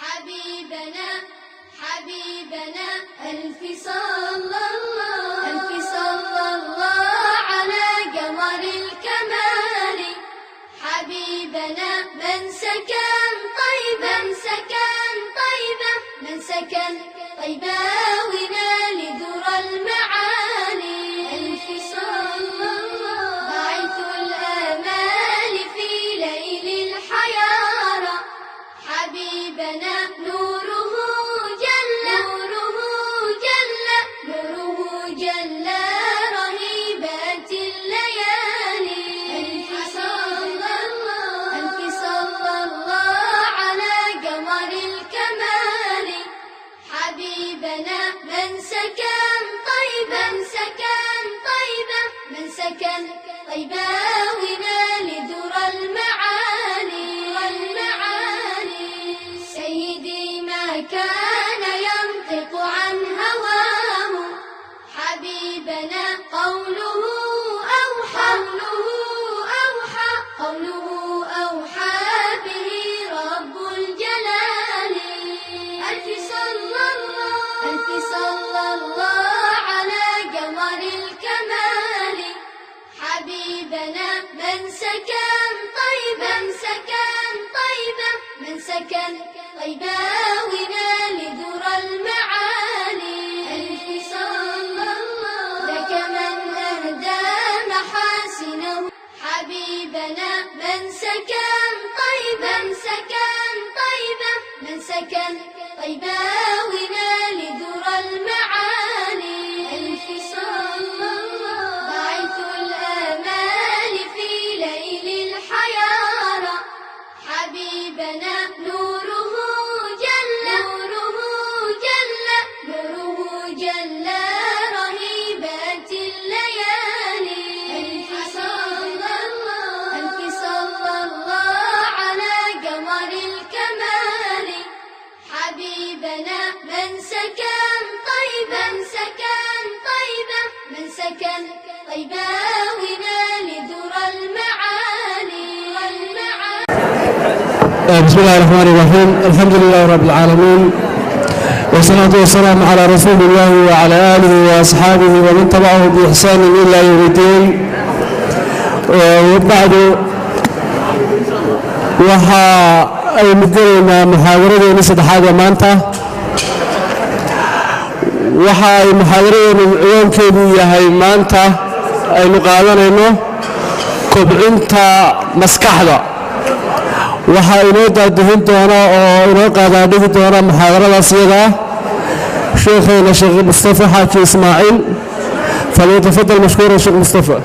حبيبنا حبيبنا ألف صلى الله على قمر الكمال حبيبنا من سكن طيبا من سكن طيبا ونال ذرى المعالي ألف صلى الله باعث الآمال في ليل الحيارى حبيبنا نوره جل رهيبات الليالي ألف صلى الله على قمر الكمال حبيبنا من سكن طيبا من سكن طيبا ونال ذرى المعالي سيدي ما كان ينطق عن هواه حبيبنا قوله أوحى به رب الجلال ألف صلى الله على قمر الكمال حبيبنا من سكن طيبا من سكن طيبا ونال ذرى المعالي ألف صلى الله لك من أهدى محاسنه حبيبنا من سكن طيبا من سكن طيبا ونال ذرى المعالي ألف صلى الله باعث الآمال في ليل الحيارى حبيبنا نوره جل رهيبات الليالي ألف صلى الله على قمر الكمال حبيبنا من سكن طيبا من سكن طيبا ونال ذرى المعالي بسم الله الرحمن الرحيم. الحمد لله رب العالمين والصلاة والسلام على رسول الله وعلى آله وأصحابه ومن تبعه بإحسان إلى يوم الدين. وبعد waxa ay mudaynaa muhaadaradeena saddexaad maanta waxa ay muhaadaradeena ciwaankeedu yahay maanta aynu qaadanayno kobcinta maskaxda waxa inoo daadihin doona oo inoo qaadaadhigi doona muhaadaradaas iyada sheekheena sheekh Mustafa Xaaji Ismaaciil falyatafadal mashkuuran sheekh Mustafa.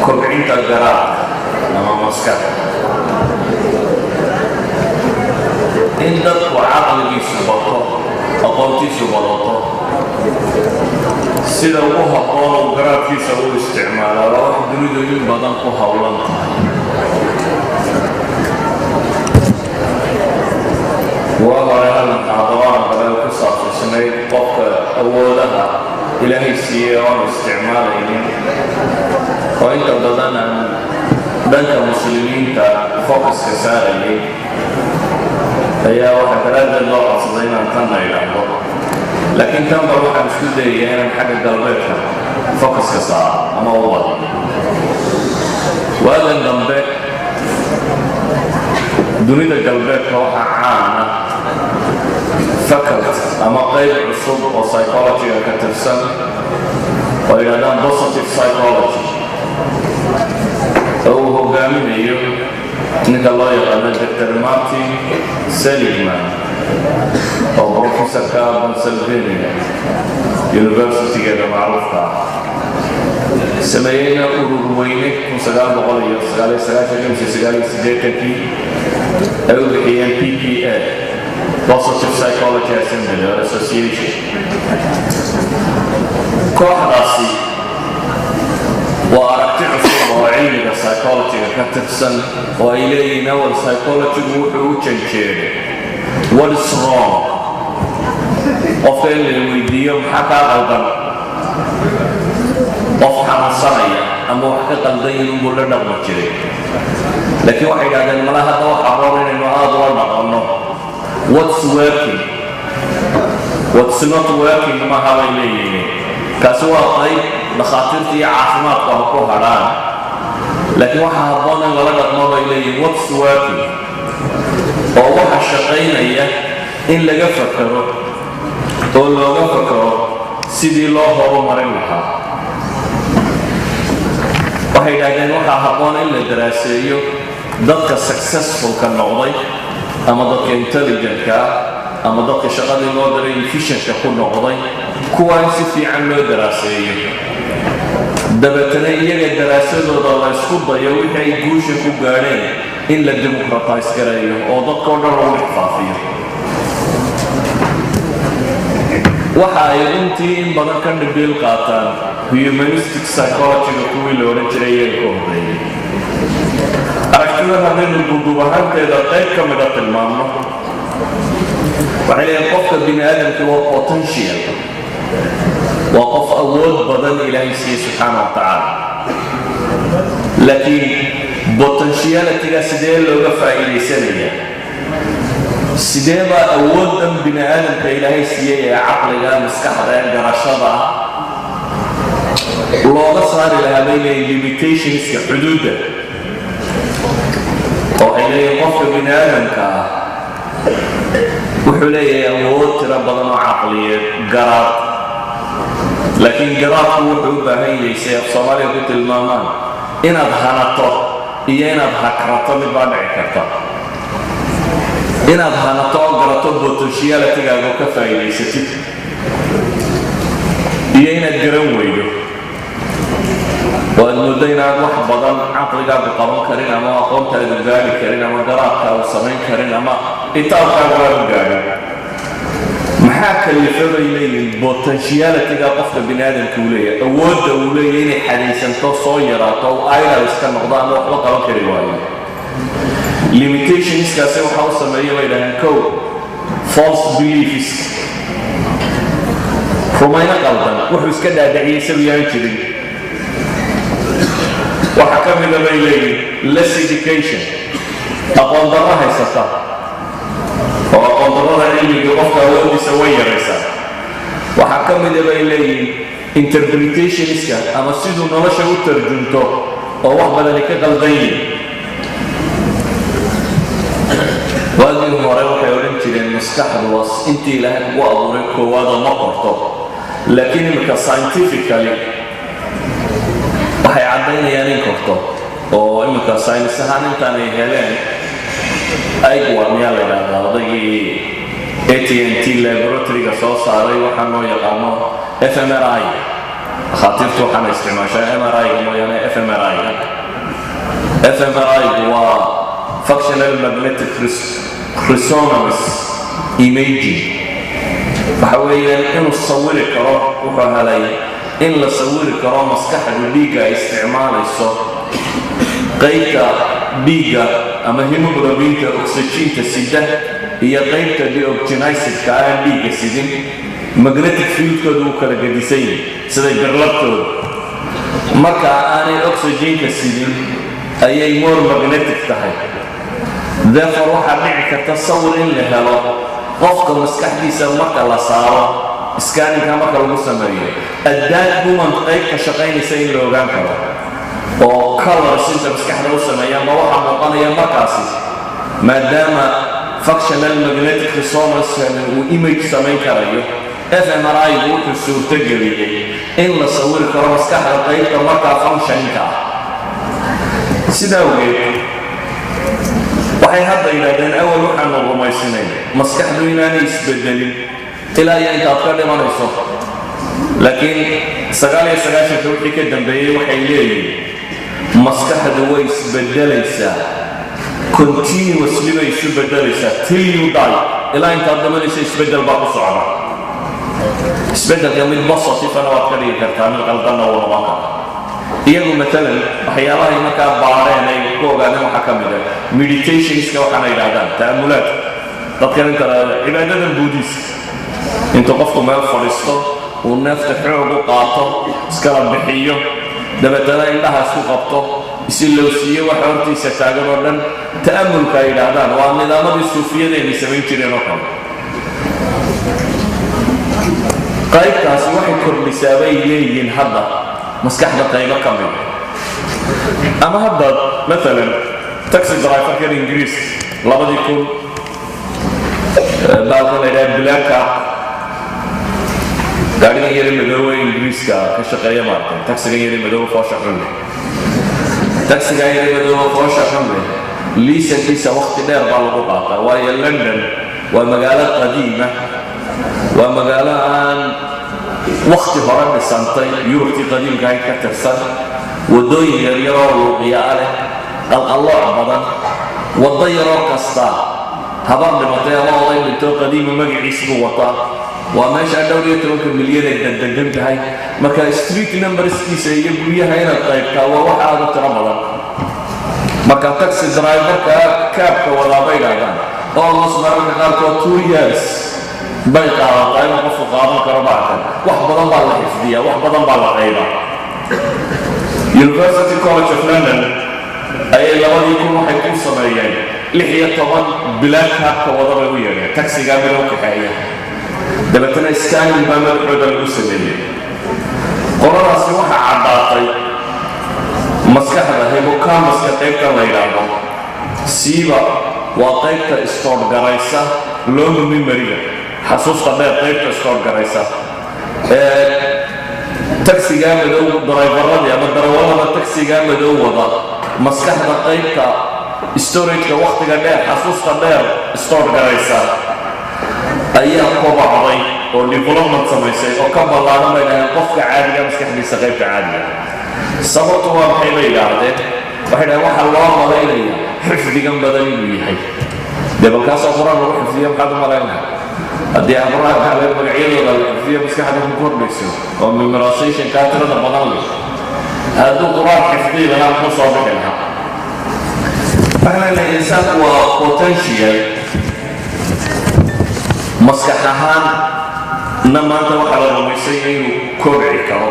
kobcinta garaadka ama maskaxda in dadku caqligiisu bato aqoontiisu badato sida ugu habboon uu garaadkiisa u isticmaala waa wax dunidu in badan ku howlan tahay waa hore halkan xaadawaan badan ku saabsanayd qofka awoodaha ilaahay siiyey oon isticmaalaynin oo inta badan aan dhanka muslimiinta focuska saarayay ayaa waxaa daraaddeed loo codsaday inaan tanna idhaahdo laakiin tanba waxaan isku dayayaa inaan xagga galbeedka focuska saaro ama u wado waagan dambe dunida galbeedka waxaa caana fakart ama qayb cusub oo psychology-ga ka tirsan oo yidhahdaan positive psychology oo uu hogaaminayo ninka loo yaqaano Dr. Martin Seligman oo professorka Pennsylvania University-ga macruufka sameeyeyna urur weyne 1998 ay u bixiyeen PPA Positive Psychology Assembly Association kooxdaasi waa aragti cusub oo cilmiga psychology ka tirsan oo ay leeyihiin awal psychology wuxuu u janjeeray what is wrong qofka in la weydiiyo maxaa kaa qaldan qof xanuunsanaya ama wax ka qaldan inuu la dhaqmo jiray laakiin waxay yidhahdeen malaha hadda waxaa roon inaynu aad ula dhaqanno what's working what's not working maaha bay leeyihiin kaasi waa qayb dhakhaatiirta iyo caafimaadka ha ku hadhaan laakiin waxaa habboon in lala dhaqmo bay leeyihiin what's working oo waxa shaqaynaya in laga fakaro oo looga fakaro sidii loo horumarin lahaa waxay yidhahdeen waxaa habboon in la daraaseeyo dadka successfulka noqday ama dadka intelligentka ama dadka shaqadii loo daray efficientka ku noqday kuwa in si fiican loo daraaseeyo dabeetana iyaga daraasadooda la isku dayo wixii ay guusha ku gaadheen in la democratize gareeyo oo dadkao dhan lagu dhexfaafiyo waxa ay runtii in badan ka dhibiil qaataan humanistic psychology-ga kuwii la odhan jiray iyaga ka horreeyey aragtidan haddaynu duuduub ahaanteeda qayb ka mida tilmaamno waxay leeyihin qofka bini aadamka waa potential waa qof awood badan ilaahay siiye subxaana wa tacaala laakiin potentiality-ga sidee looga faa'iidaysanaya sidee baa awooddan bini aadamka ilaahay siiyey ee caqliga maskaxda ee garashada looga saari lahaa bay leeyihin limitationska xuduudda waxay leeyihin qofka bini aadamka wuxuu leeyahay awood tiro badan oo caqliyeed garaad laakiin garaadku wuxuu u baahan yahay si af soomaaliya ku tilmaamaan inaad hanato iyo inaad hakrato mid baa dhici karta inaad hanato oo garato potentiality-gaaga oo ka faa'iidaysatid iyo inaad garan weydo waad muddo inaad wax badan caqligaagu qaban karin ama aqoontaadu gaari karin ama garaadkaagu samayn karin ama itaabkaagu aanu gaarin maxaa kalifa bay leeyihin potentiality-ga qofka bini aadamka uu leeyahay awoodda uu leeyahay inay xadaysanto soo yaraato oo idle iska noqdo ama waxba qaban kari waayo limitationskaasi waxa u sameeya bay dhahaan kow false beliefs rumayno qaldan wuxuu iska dhaadhiciyay isagu yaan jirin waxaa ka mida bay leeyihin less education aqoon darro haysata oo aqoon darrada cilmiga qofka awoodiisa way yaraysaa waxaa ka mida bay leeyihin interpretationska ama siduu nolosha u tarjunto oo wax badani ka qaldan yihin waagii hore waxay odhan jireen maskaxdu was intii ilaahay ugu abuuray koowaada ma qorto laakiin imika scientifically waxay caddaynayaan in korto oo imika saynis ahaan intaanay heleen aigwa miyaa la yidhaahdaa odaygii AT&T laboratory-ga soo saaray waxaa loo yaqaano fMRI dhakhaatiirtu waxaana isticmaashaa MRI-ga mooyaane fMRI-ga fMRI-gu waa functional magnetic resonance imaging waxa weeyaan inuu sawiri karo wuxuu helay in la sawiri karo maskaxdu dhiigga ay isticmaalayso qaybta dhiigga ama hemoglobinta oxygeenta sida iyo qaybta deoxygenizedka aan dhiigga sidin magnetic fieldkooda uu kala gedisan yahay siday birlabtooda marka aanay oxygenka sidin ayay more magnetic tahay therefore waxaa dhici karta sawir in la helo qofka maskaxdiisa marka la saaro scanninka marka lagu sameeyo addaad human qaybka shaqaynaysa in la ogaan karo oo colors inta maskaxda u sameeyaan ma waxaa muuqanaya markaasi maadaama functional magnetic resonance uu image samayn karayo fMRI-gu wuxuu suurtageliyey in la sawiri karo maskaxda qaybta markaa functionka sidaa ogeed waxay hadda yidhahdeen awal waxaanu rumaysnayn maskaxdu inaanay isbedelin ilaa iyo intaad ka dhimanayso laakiin sagaashanka wixii ka dambeeyey waxay leeyihiin maskaxdu way isbedelaysaa continuously bay isu bedelaysaa till you die ilaa intaad dhamanaysa isbedel baa ku socda isbedelka mid positifana waad ka dhigi kartaa mid qaldanna wuu noqon karaa iyagu maalan waxyaabahay markaa baareen ay ku ogaadeen waxaa ka mid ah meditationska waxaana yidhahdaan ta'amulaadka dadkan inta cibaadadan buudiiska intuu qofku meel fadhiisto uu neefta xoog u qaato iskala bixiyo dabeetana indhaha isku qabto isilowsiiyo waxa hortiisa taagan oo dhan ta'amulka ay yidhaahdaan waa nidaamadii suufiyadeenay samayn jireen oo kale qaybtaasi waxay kordhisaa bay leeyihiin hadda maskaxda qaybo ka mid ama hadda maalan taxi driverkan ingiriis 2000 baalkan la yidhaha black up gaarigan yari madoowe ingiriiska ka shaqeeya maartay taxigan yari madoowe foosha xunle taxiga yari madoowe foosha xunle liisankiisa waqti dheer baa lagu qaataa waayo london waa magaalo qadiima waa magaalo aan waqti hore dhisantay yurubtii qadiimka ay ka tirsan wadooyin yaryaroo luuqiyaa leh qalqallooc badan waddo yaroo kasta habaan dhimatay ama oday dhintoo qadiima magaciis buu wataa waa meesha dhowr iyo 10 milyan ay degan tahay marka street numberskiisa iyo guryaha inaad qaybtaa waa wax aad u tiro badan marka taxi driverka kaabka wadaabay yidhaahdaan almost mararka qaarkood 2 years bay qaadataa inuu qofku qaadan karo bacdan wax badan baa la xifdiyaa wax badan baa la qaybaa University College of London ayay 2000 waxay ku sameeyeen 16 black cardka wadabay u yeedheen taxiga mid u kaxeeya dabeetana scanning baa madaxooda lagu sameeyey qoladaasi waxaa caddaatay maskaxda hippocampus-ka qaybtan la yidhaahdo siiba waa qaybta istoor garaysa long memory-ga xasuusta dheer qaybta istoor garaysa taxigaa madow driveradii ama darawalada taxigaa madow wada maskaxda qaybta storage-ka waqtiga dheer xasuusta dheer istoor garaysa ayaa kobacday oo development samaysay oo ka ballaaran bay dhahaan qofka caadiga maskaxdiisa qaybta caadiga sababtu waa maxay bay yidhaahdeen waxay dhahaan waxaa loo malaynaya xifdigan badan inuu yahay dee balkaasoo qur-aan lagu xifdiya maxaad u malaynaya haddii abraha kale magacyadooda la xifdiyo maskaxda ku kordhayso oo memorization kaa tirada badan leh hadduu qur-aan xifdiy lahaa muxuu soo bixi lahaa waxaa leeyahay insaanku waa potential maskax ahaan na maanta waxaa la rumaysay inuu kobci karo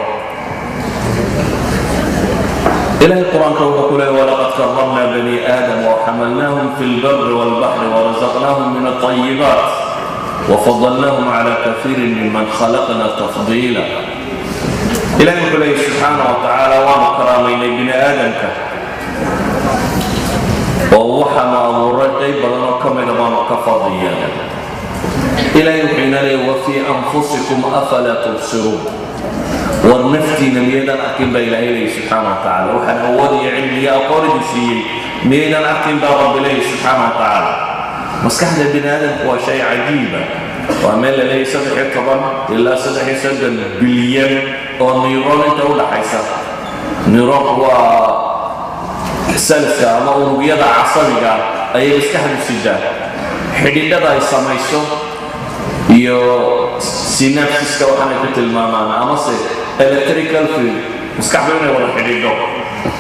إلهي القرآن كله ولقد كرمنا بني آدم وحملناهم في البر والبحر ورزقناهم من الطيبات وفضلناهم على كثير ممن خلقنا تفضيلا إلهي كله سبحانه وتعالى ومكرمين بني آدم ووحنا ورقي بلنا كمل ما كفضيا إلهي حين لي وفي أنفسكم أفلا تبصرون والنفتي نميدا أكيم بإلهي سبحانه وتعالى وحن أولي علمي أقارد فيه ميدا أكيم برب إلهي سبحانه وتعالى مسكحنا بن آدم هو شيء عجيب وأمال لي سدح طبعا إلا سدح سدن بليون ونيرون انت أولا حيثا نيرون هو سلسة أما أولوية عصبية أي مسكحنا السجاد حديدة يسميسو iyo synapses waxaan ku tilmaamaynaa ama se electrical field maskaxdu inay wada xidhiidho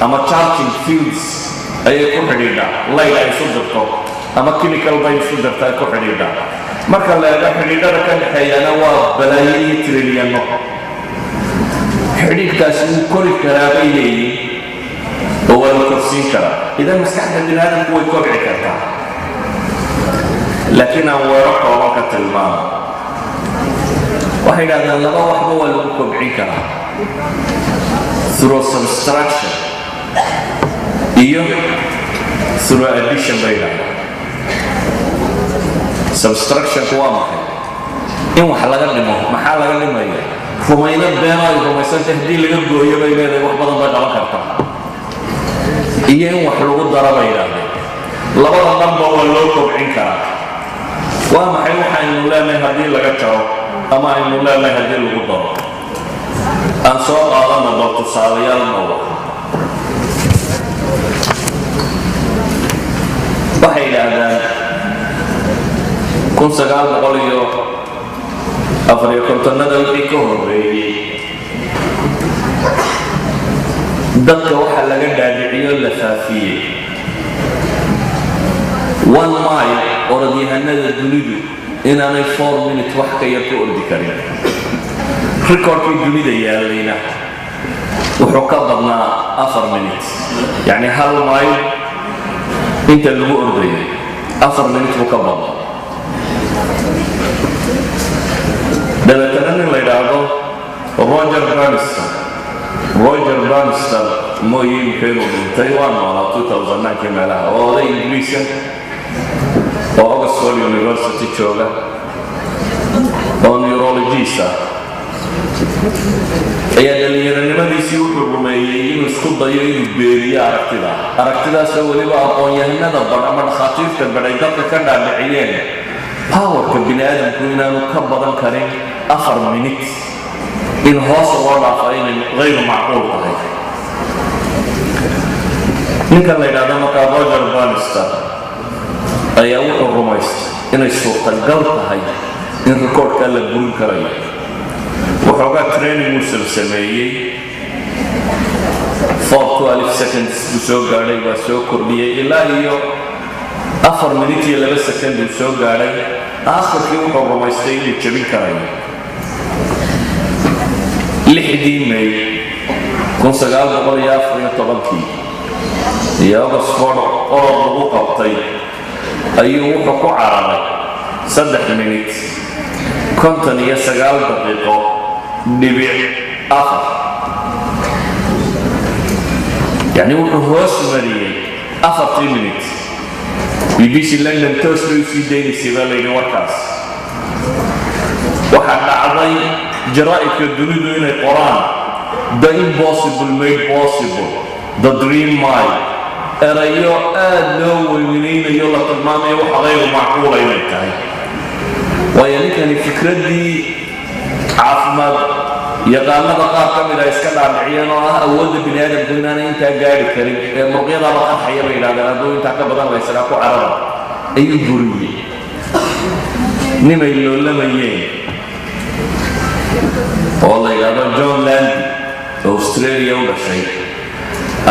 ama charging fields ayay ku xidhiidhaa light ay isu dirto ama chemical bay isu dirta ay ku xidhiidhaa marka la eego xidhiidhada ka dhexeeyana waa balaayiin trilliano xidhiidhkaasi wuu kori karaa bay leeyihiin oo waa la korsiin karaa idan maskaxda biniaadamku way kobci kartaa laakiin aan weero kooban ka tilmaamo waxay yidhahdaan laba waxba waa lagu kobcin karaa through subtraction iyo through addition bay yidhahdaan subtractionku waa maxay in wax laga dhimo maxaa laga dhimaya rumayno beeno ay rumaysanta haddii laga gooyo bay leedahay wax badan bay qaban kartaa iyo in wax lagu daro bay yidhahdeen labada dhanba waa loo kobcin karaa waa maxay waxaynu leenahay haddii laga jaro ama aynu leenahay haddii lagu daro aan soo qaadana bal tusaalayaal nooga waxay yidhaahdaan 1954 wixii ka horreeyey dadka waxa laga dhaadhiciyo la faafiyey 1 mile orodyahanada dunidu inaanay 4 minutes wax ka yar ku ordi karin rikoorkii dunida yaalayna wuxuu ka badnaa 4 minutes yani 1 mile inta lagu ordayay 4 minutes buu ka badnaa dabeetana nin la yidhaahdo Roger Bannister mooyee inuu dhintay waa noolaa 2009 meelaha oo oday Ingiriiska oo Oxford University jooga oo neurologist ah ayaa dhalinyaranimadiisii wuxuu rumeeyey inuu isku dayo inuu beeriyo aragtidaasoo weliba aqoon-yahanada badh ama dhakhaatiirta badhay dadka ka dhaadhiciyeen powerka bini aadamku inaanu ka badan karin 4 minutes in hoos loo dhaafo inay غayru macquul tahay ninkan la yidhaahdo markaa Roger Bannister ayaa wuxuu rumaystay inay suurtagal tahay in rikoorka la burin karayo wuxuuga training uu sameeyey 4-12 seconds buu soo gaadhay waa soo kordhiyey ilaa iyo 4 minutes iyo 2 second buu soo gaadhay aakhirkii wuxuu rumaystay inuu jabin karayo 6 May 1914 iyo Oxford oo lagu qabtay ayuu wuxuu ku cararay 3 minutes 59 daqiiqo dhibic 4 يعني wuxuu hoos mariyay 4 minutes BBC London toos loo sii deynayay baa leeyahay warkaas waxa dhacday jaraa'idka dunidu inay qoraan the impossible made possible the dream mile erayo aad loo weynaynayo la tilmaamayo waxa غayru macquul ay tahay waayo ninkani fikradii caafimaad yaqaanada qaar ka mid ah iska dhaadhiciyeen oo ah awoodda bini aadamku inaanay intaa gaari karin ee muqyada la qarxaya bay yidhahdeen hadduu intaa ka badan laysagaa ku carara ayuu buriyey nimay loolamayeen oo la yidhaahdo John Landy oo Australia u dhashay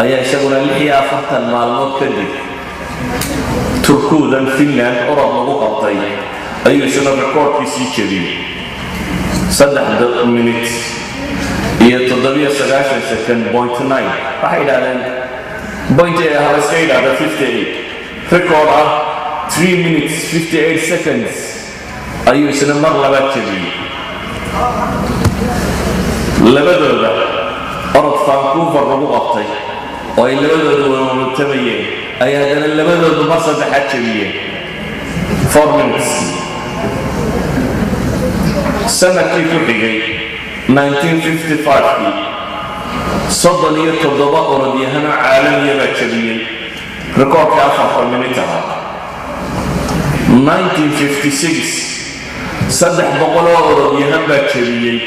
ayaa isaguna 46 maalmood kadib turkuudan Finland orod lagu qabtay ayuu isna rikoorkiisii jebiyey 3 minutes iyo 97 second point 9 waxay yidhahdeen point ee hal iska yidhaahda 58 record ah 3 minutes 58 seconds ayuu isna mar labaad jebiyey labadooda orod Vancouver lagu qabtay oo ay labadooda wadamayeen ayaa haddana labadooda mar saddexaad jebiyeen 4 minutes sanadkii ku xigay 1955 37 orodyahano caalamiya baa jebiyey rikoorka 4 minutes ah 1956 300 orodyahan baa jebiyey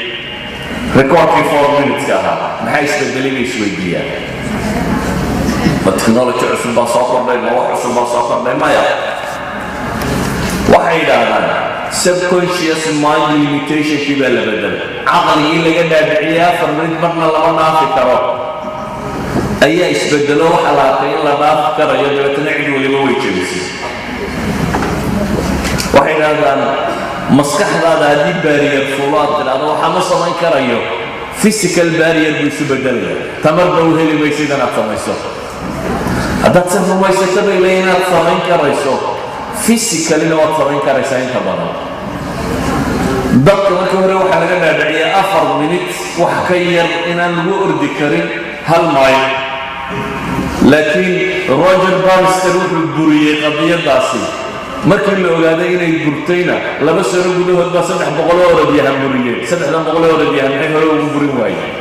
rikoorkii 4 minutes ah maxay isbedelay isweydiiyaan technology cusub baa soo kordhay ma wax cusub baa soo kordhay maya waxay yidhaahdaan subconscious mind limitation kii baa la bedelay caqligii laga dhaadhiciyay 4 minutes marna lama dhaafi karo ayaa isbedelo waxa la arkay in la dhaafi karayo dabeetana cid waliba way jebisay waxay yidhaahdaan maskaxdaada haddii barrier fuulaad tidhaahdo waxaa ma samayn karayo physical barrier buu isu bedelaya tamarba u heli maysid inaad samayso haddaad se rumaysato bay leeyihin inaad samayn karayso physicalina waad samayn karaysaa inta badan dadka markii hore waxaa laga dhaadhiciyay 4 minutes wax ka yar inaan lagu ordi karin 1 mile laakiin Roger Bannister wuxuu buriyey qadiyadaasi markii la ogaaday inay burtayna 2 sano gudahood baa 300 orodyahan buriyeen 300 orodyahan maxay hore ugu burin waayeen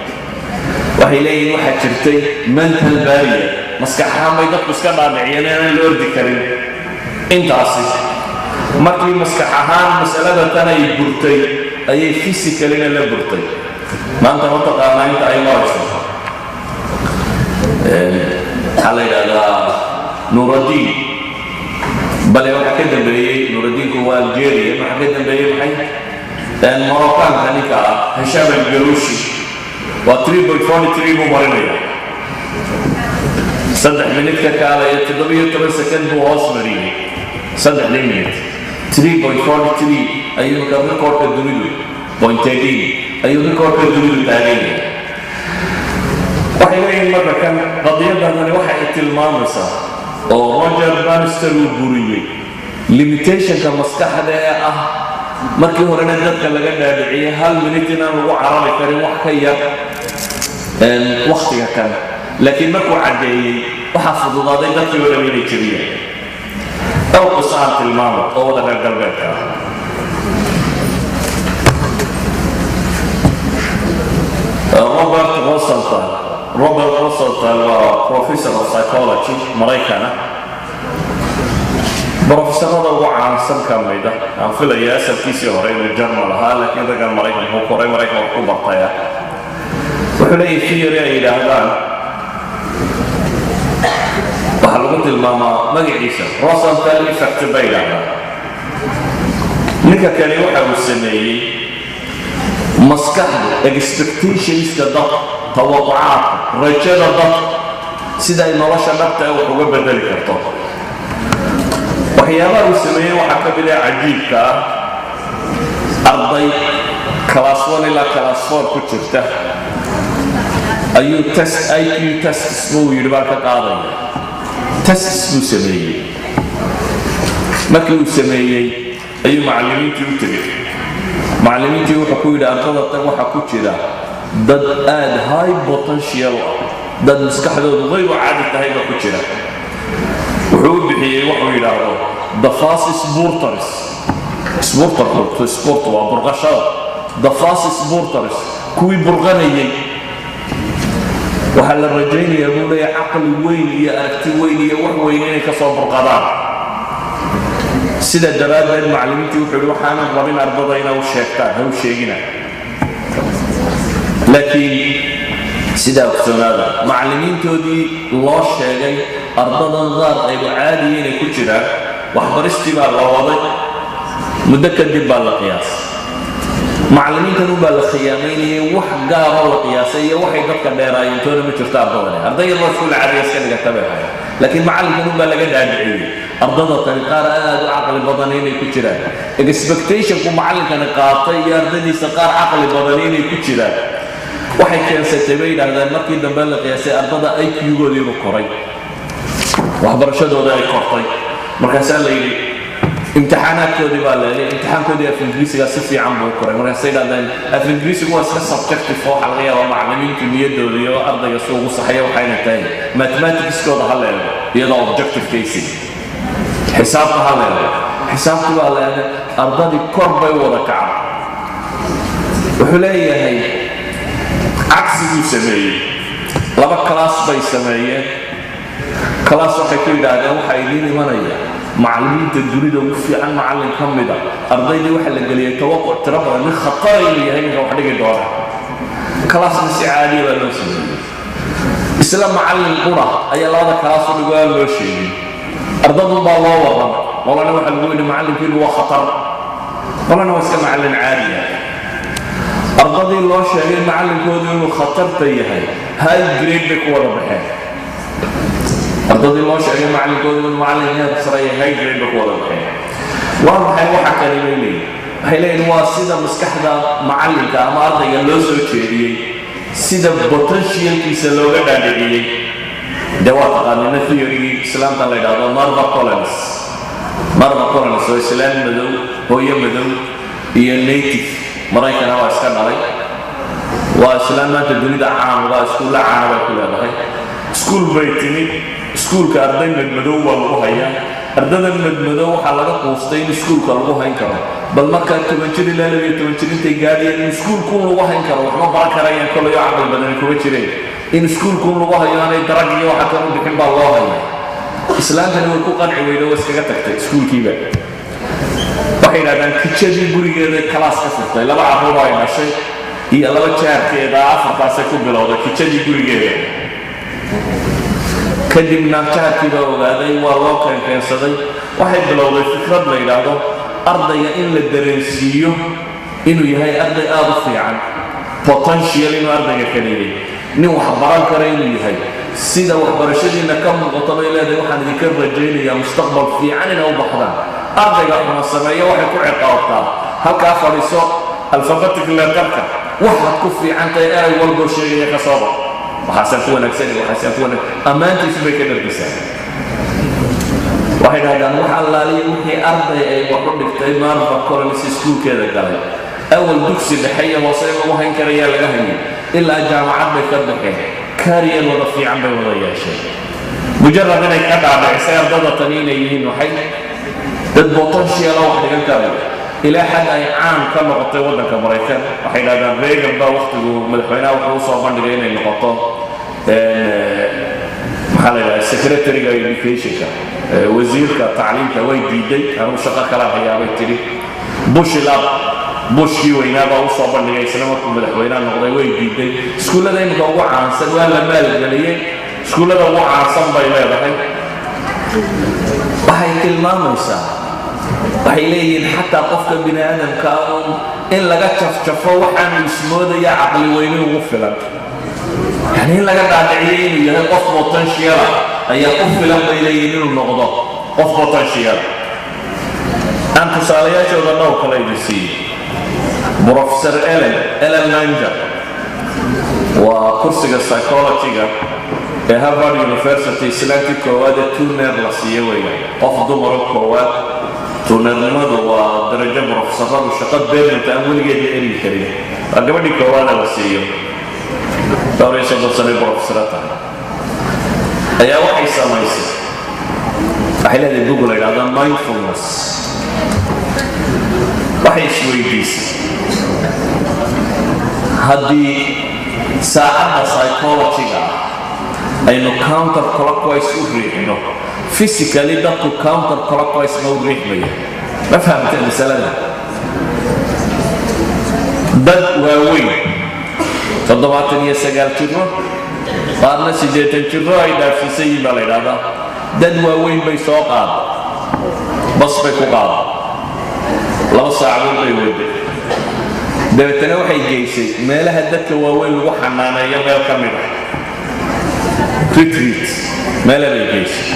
waxay leeyihiin waxaa jirtay mental barrier maskaxahaan bay dadku iska dhaadhiciyeen inaan la ordi karin intaasi markii maskax ahaan mas'alada tan ay burtay ayay physicalina la burtay ما أنت متقانا أنت أي مرسل على هذا نور الدين بل يوم كده بيه نور الدين هو الجيري ما كده بيه محي المروكان هنيك هشام الجروشي وتريبو 43 مبارنة صدق منك كالا يتدبي 3 سكند بوهاس مريني صدق لي منك 3.43 أيوة كم ريكورد الدنيا 0.13 أيوة ريكورد الدنيا تاني وحين مرة كان قضية هذا واحد المامسة أو روجر بانستر والبوريوي ليميتيشن كمسكح ده markii horena dadka laga dhaadhiciyay hal minute inaan ugu carabi karin wax ka yar waqtiga kan laakiin markuu cadeeyay waxa fududaaday dadkii wada inay jiriyeen aw qisaan tilmaamo oo wada reer galbeedka Robert Rosenthal waa professor of psychology Maraykana بروفيسور هذا هو عانسان كاميدا عن في الياسر كيسي هورين الجرمال ها لكن ذا كان مريكا هو كوري مريكا وكوبر طيا وحلي في رأي إلى هذا وحلقت الماما ما عيسى راسا ثاني فاكتبي لها نكا كان يوحى السنية مسكح expectations كضغط توقعات رجال الضغط سيدا إن الله شبكت أو بدل كرتوك waxyaabaha uu sameeyay waxa ka mid ah cajiibka arday class 1 ila class 4 ku jirta ayuu test IQ test uu yiri baa ka qaaday test uu sameeyay markii uu sameeyay ayuu macallimiintii u tagay macallimiintii wuxuu ku yiri ardayda waxa ku jira dad aad high potential dad maskaxdoodu qayb caadi tahay ku jira wuxuu bixiyay wuxuu yiraahdo the fast sporters sport waa burqashada the fast sporters kuwii burqanayay waxa la rajaynayaa inuu leeyahay aqli weyn iyo aragti weyn iyo wax weyn inay ka soo burqadaan sida daraaddeed macallimiintii wuxuu yiri waxaan rabin ardayda inay u sheegtaan ha u sheegina laakiin sida ogsoonada macallimiintoodii loo sheegay ardadan qaar ay caadi inay ku jiraan waxbaristii baa la waday muddo kadib baa la qiyaasay macallimiintan baa la khiyaameynayay wax gaar oo la qiyaasay iyo waxay dadka dheeraayeen toona ma jirto ardayda waa isku caadi iska dhigata bay ahayd laakiin macallinkan baa laga dhaadhiciyay ardada tan qaar aad u aqli badan inay ku jiraan expectation ku macallinkan qaatay iyo ardaydiisa qaar aqli badan inay ku jiraan waxay keensatay bay yiraahdaan markii dambe la qiyaasay ardada IQ-gooda inuu koray waxbarashadooda ay kortay markaas la yiri imtixaanaadkoodii baa leeyahay imtixaankoodii af Ingiriisiga si fiican buu koray markaas ay yiraahdaan af Ingiriisigu waa iska subjective oo xal laga macallimiintu niyadooda iyo ardayga soo ugu saxaya waxayna tahay mathematics-kooda hal leeyahay iyadoo objective case xisaabta hal leeyahay xisaabtu baa leeyahay ardadii kor bay wada kacay wuxuu leeyahay عكسي سميه لما كلاس باي سميه كلاس waxay ku yiraahdeen waxa ay leeyihiin manaya macallimiinta dunida ugu fiican macallin kamida ardayda waxa la galiyay tawaqquc tirada min khatar yahay wax dhigi doona كلاس si caadi ah loo sameeyay isla macallin qura ayaa labada kalaas u dhigaa loo sheegay ardaydu baa loo wadan walana waxa lagu yiri macallinkiisu waa khatar walana waa iska macallin caadi ah ardadii loo sheegay macallinkoodu inuu khatarta yahay high grade bay ku wada baxeen ardadii loo sheegay macallinkoodu inuu macallin heer sare yahay high grade bay ku wada baxeen waa maxay waxa kale leeyahay waxay leeyihiin waa sida maskaxda macallinka ama ardayga loo soo jeediyey sida potentialkiisa looga dhaadhiciyey dawaa taqaanina theory islaamka la yidhaahdo Marva Collins oo islaam madow hooyo madow iyo native maraykana waa iska dhalay waa islaamaanta dunida caan waa iskuul caan ah ku leedahay iskuul bay timi iskuulka arday madow waa lagu hayaa ardadan madow waxa laga qoostay in iskuulka lagu hayn karo bal marka 10 jir ilaa 12 jir intay gaadhiyeen in iskuulku lagu hayn karo waxba baran karayaan kullu aqal badan ku jireen in iskuulku lagu hayo aanay darag iyo waxa kale u dhigin baa loo hayaa islaamkana way ku qanci weydo iskaga tagtay iskuulkiiba waxay yiraahdaan kitchadii gurigeeda class ka furtay laba carruur ay dhashay iyo laba jaarkeeda afartaasay ku bilowday kijadii gurigeeda kadibna jaarkiiba ogaaday waa loo keensaday waxay bilowday fikrad la yidhaahdo ardayga in la dareensiiyo inuu yahay arday aad u fiican potential inuu ardayga ka leeyahay nin wax baran kara inuu yahay sida waxbarashadiina ka muuqato bay leedahay waxaan idinka rajaynayaa mustaqbal fiican inay u baxdaan ardayga xuma sameeyo waxay ku ciqaabtaa halkaa fadhiiso alfabetic letterka waxaad ku fiican tahay eray walboo sheegaya ka soo bax waxaasaan ku wanaagsan waxaasaan ku wanaagsan ammaantiisu bay ka dhargisaa waxay dhahdaan wax allaaliya wixii arday ay wax u dhigtay maarba colonist iskuulkeeda galay awal dugsi dhexe iyo hoose inuu hayn karayaa laga hayay ilaa jaamacad bay ka baxeen kaariyad wada fiican bay wada yeesheen mujarad inay ka dhaadhicisay ardada tani inay yihiin waxay dad potential wax dhigan karaya ilaa xad ay caan ka noqotay waddanka maraykan waxay dhahdaan reagan baa waqtigu madaxweynaha wuxuu usoo bandhigay inay noqoto maxaa la yidhaha secretary-ga educationka wasiirka tacliimka way diiday anuu shaqo kala hayaabay tidhi bushkii weynaa baa usoo bandhigay isla markuu madaxweynaha noqday way diiday iskuullada iminka ugu caansan waa la maalgeliyey iskuullada ugu caansan bay leedahay waxay tilmaamaysaa waxay leeyihiin xataa qofka bini aadamka in laga jafjafo waxaanu ismoodaya caqli weyne ugu filan yani in laga dhaadhiciyo inuu yahay qof potentiala ayaa ku filan bay leeyihiin inuu noqdo qof potentiala aan tusaalayaashooda dhowr kale idin siiyey professor ellen langer waa kursiga psychology-ga ee harvard university islaantii koowaad ee tuner la siiyo weeyaan qof dumaro koowaad tuunernimadu waa darajo professoradu shaqo beerminta aan weligeeda eri karin waa gabadhii koowaada la siiyo dhowr iyo soddon sano professora tahay ayaa waxay samaysay waxay leedahay google la yidhahda mindfulness waxay isweydiisay haddii saacadda psychology-ga aynu counter clockwise u riixino physically dadku counter clockwise ma u riixmaya ma fahamteen masalada dad waaweyn 79 jiro qaarna 80 jiro ay dhaafsiisan yihiin baa la yidhahdaa dad waaweyn bay soo qaada bas bay ku qaada 2 saacadood bay wada dabeetana waxay geysay meelaha dadka waaweyn lagu xanaaneeyo meel ka mid ah retreat meelaha bay geysay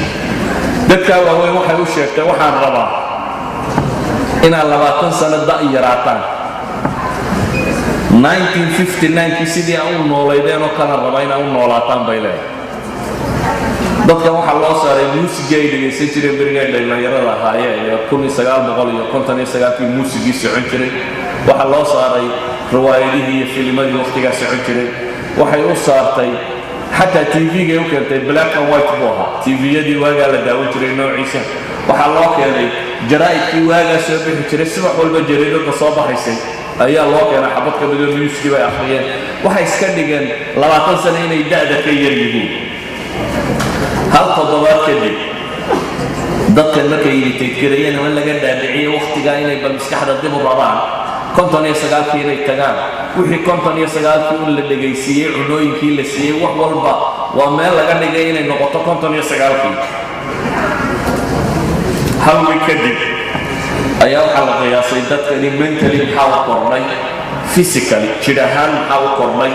dadka waaweyn waxay u sheegtay waxaan rabaa inaad 20 sano da' yaraataan 1959 sidii aan u noolaydeen oo kala raba inaan u noolaataan bay leedahay dadkan waxaa loo saaray muusigii ay dhegaysan jireen berigaa dhalinyarada ahaayeen ee 1959 muusigii socon jiray waxaa loo saaray riwaayadihii iyo filimadii waqtigaa socon jiray waxay u saartay xataa tvgay u keentay black and white buu ahaa tviyadii waagaa la daawan jiray noociisa waxaa loo keenay jaraa'idkii waagaa soo bixi jiray subax walba jariidada soo baxaysay ayaa loo keenay xabad ka midoo newskii bay akhriyeen waxay iska dhigeen 20 sano inay da'da ka yar yihiin hal toddobaad kadib dadkan markay yiditaydgarayeen ama laga dhaadhiciyo waqtigaa inay bal maskaxda dib u rabaan 59 inay tagaan wixii 59 un la dhegaysiiyey cunooyinkii la siiyey wax walba waa meel laga dhigay inay noqoto 59 hal wiil kadib ayaa waxaa la qiyaasay dadkani mentally maxaa u kordhay physically jir ahaan maxaa u kordhay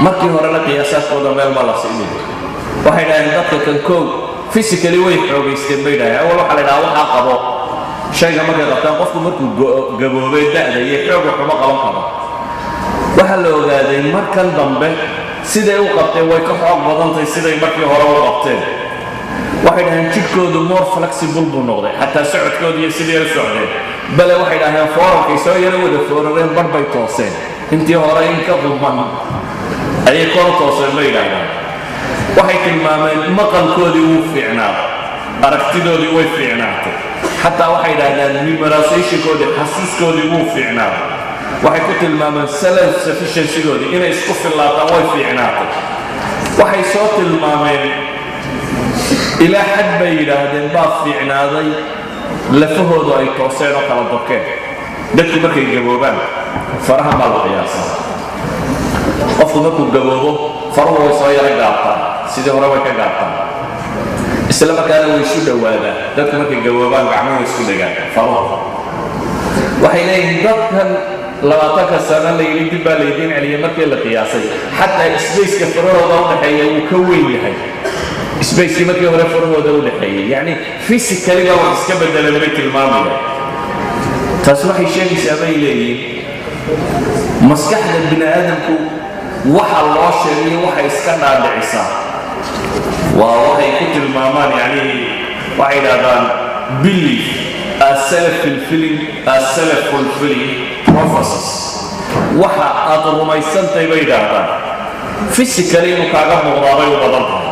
markii horena qiyaasaadkooda meel ma la siinin waxay dhaheen dadka kan koow physically way xoogaysteen bay dhaheen awal waxaa la dhahaa waxaa qabo shayga markay qabtaan qofku markuu gaboobay da'da iyo xooga xuma qaban karo waxaa la ogaaday markan dambe siday u qabteen way ka xoog badantahay siday markii hore u qabteen waxay dhaheen jidhkoodu more flexible buu noqday xataa socodkooda iyo sidii ay u socdeen bale waxay dhaheen foorarkay soo yaro wada foorareen bar bay tooseen intii hore in ka quban ayay kor tooseen bay yidhaahdaan waxay tilmaameen maqalkoodii wuu fiicnaaday aragtidoodii way fiicnaatay xataa waxay yidhaahdaan memorizationkoodii xasuuskoodii wuu fiicnaaday waxay ku tilmaameen self sufficiencygoodii inay isku fillaataan way fiicnaatay waxay soo tilmaameen ilaa xad bay yidhaahdeen baa fiicnaaday lafahoodu ay tooseen oo kala dorkeen dadku markay gaboobaan faraha baa la qiyaasaa qofku markuu gaboobo faruhu way soo yara gaabtaan sidii hore way ka gaabtaan isla markaana way isu dhowaadaan dadku markay gaboobaan gacmuhu way isku dhegaan faruhu waxay leeyihiin dadkan 20 sano la yidhi dib baa laydiin celiyay markii la qiyaasay xataa spaceka farahooda u dhexeeya wuu ka weyn yahay spacekii markii hore farahooda u dhexeeyay yacni physically baa wax iska bedelan bay tilmaamayaan taas waxay sheegaysaa bay leeyihiin maskaxda bini aadamku waxa loo sheegay waxay iska dhaadhicisaa waa waxay ku tilmaamaan yacni waxay yidhahdaan belief self-fulfilling prophecies waxa aad rumaysantahay bay yidhaahdaan physically inuu kaaga muuqdaabay u badan tahay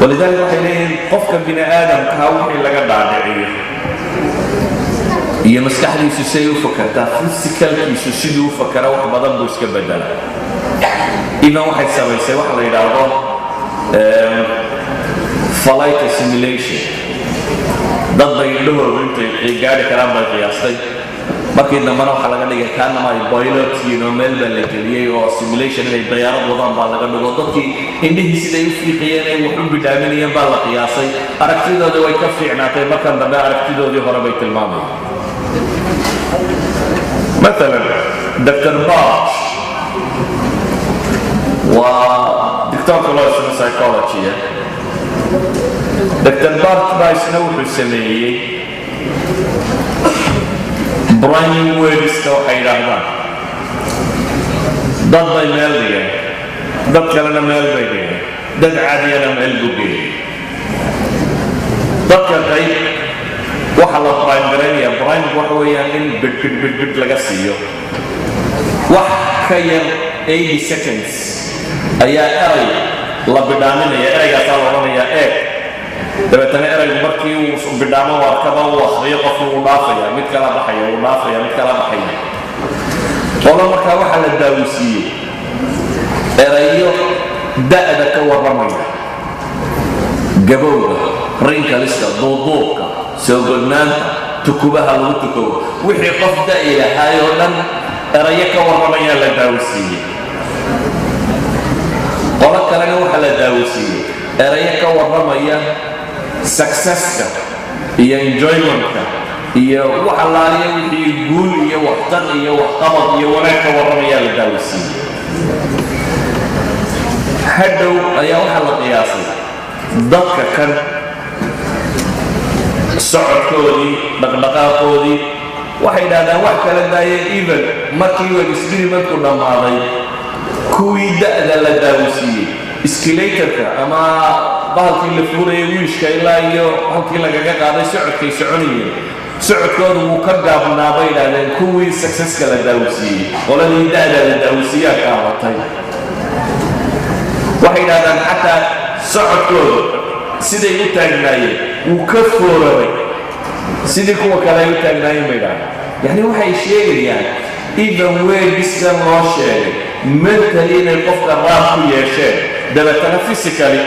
walidaalika waxay leeyihiin qofka bini aadamkaa wixii laga dhaadhiciyo iyo maskaxdiisu siday u fakartaa physicalkiisu siduu u fakara wax badan buu iska bedela idan waxay samaysay waxa la yidhaahdo flight assimilation dad bay indhahoodu intay gaari karaan bay qiyaastay markii dambena waxaa laga dhigay kaanama ay pilot meel baa la geliyey oo simulation inay dayaarad wadaan baa laga dhigo dadkii indhihii siday u fiiqiyeen ay wax u bidhaaminayeen baa la qiyaasay aragtidoodii way ka fiicnaatay markan dambe aragtidoodii hore bay tilmaamayeen مثلا دكتور بارش ودكتور كلوس سايكولوجي دكتور بارش بايش نوح السمية براين ويرس كو حيران ضد المال ضد كلنا مال بيدي ضد عادي انا مال بوبي ضد كاي وحلا براين برانيا براين وحويا ان بد لغا سيو wax ka yar 80 seconds ayaa eray la bidhaaminaya eraygaas la oranaya dabeetana eraygu markii uu bidhaamo warkaba uu akhriyo qofku uu dhaafaya mid kala baxaya qolo markaa waxa la daawisiiyey erayo da'da ka warramaya gabowga rinkalista duuduubka soo godnaanta tukubaha lagu tukow wixii qof da'i lahaayoo dhan erayo ka warramaya la daawisiiyey qolo kalena waxa la daawisiiyey erayo ka warramaya successka iyo enjoymentka iyo waxa laaliya wixii guul iyo waxtar iyo waxqabad iyo wanaag ka warramaya la daawisiiyey hadhow ayaa waxa la qiyaasay dadka kan socodkoodii dhaqdhaqaaqoodii waxay yidhahdaan wax kala daayeen even markii uu experimentku dhammaaday kuwii da'da la daawisiiyey escalatorka ama bahalkii la fuurayay wiishka ilaa iyo halkii lagaga qaaday socodkay soconayeen socodkoodu wuu ka gaabnaa bay yidhahdeen kuwii successka la daawisiiyey qoladii da'da la daawisiiyaa kaabatay waxay yidhahdaan xataa socodkoodu siday u taagnaayeen wuu ka foorabay sidii kuwa kale ay u taagnaayeen bay yidhahdaan yani waxay sheegayaan even weegiskan loo sheegay mentally inay qofka raab ku yeesheen dabeetana physically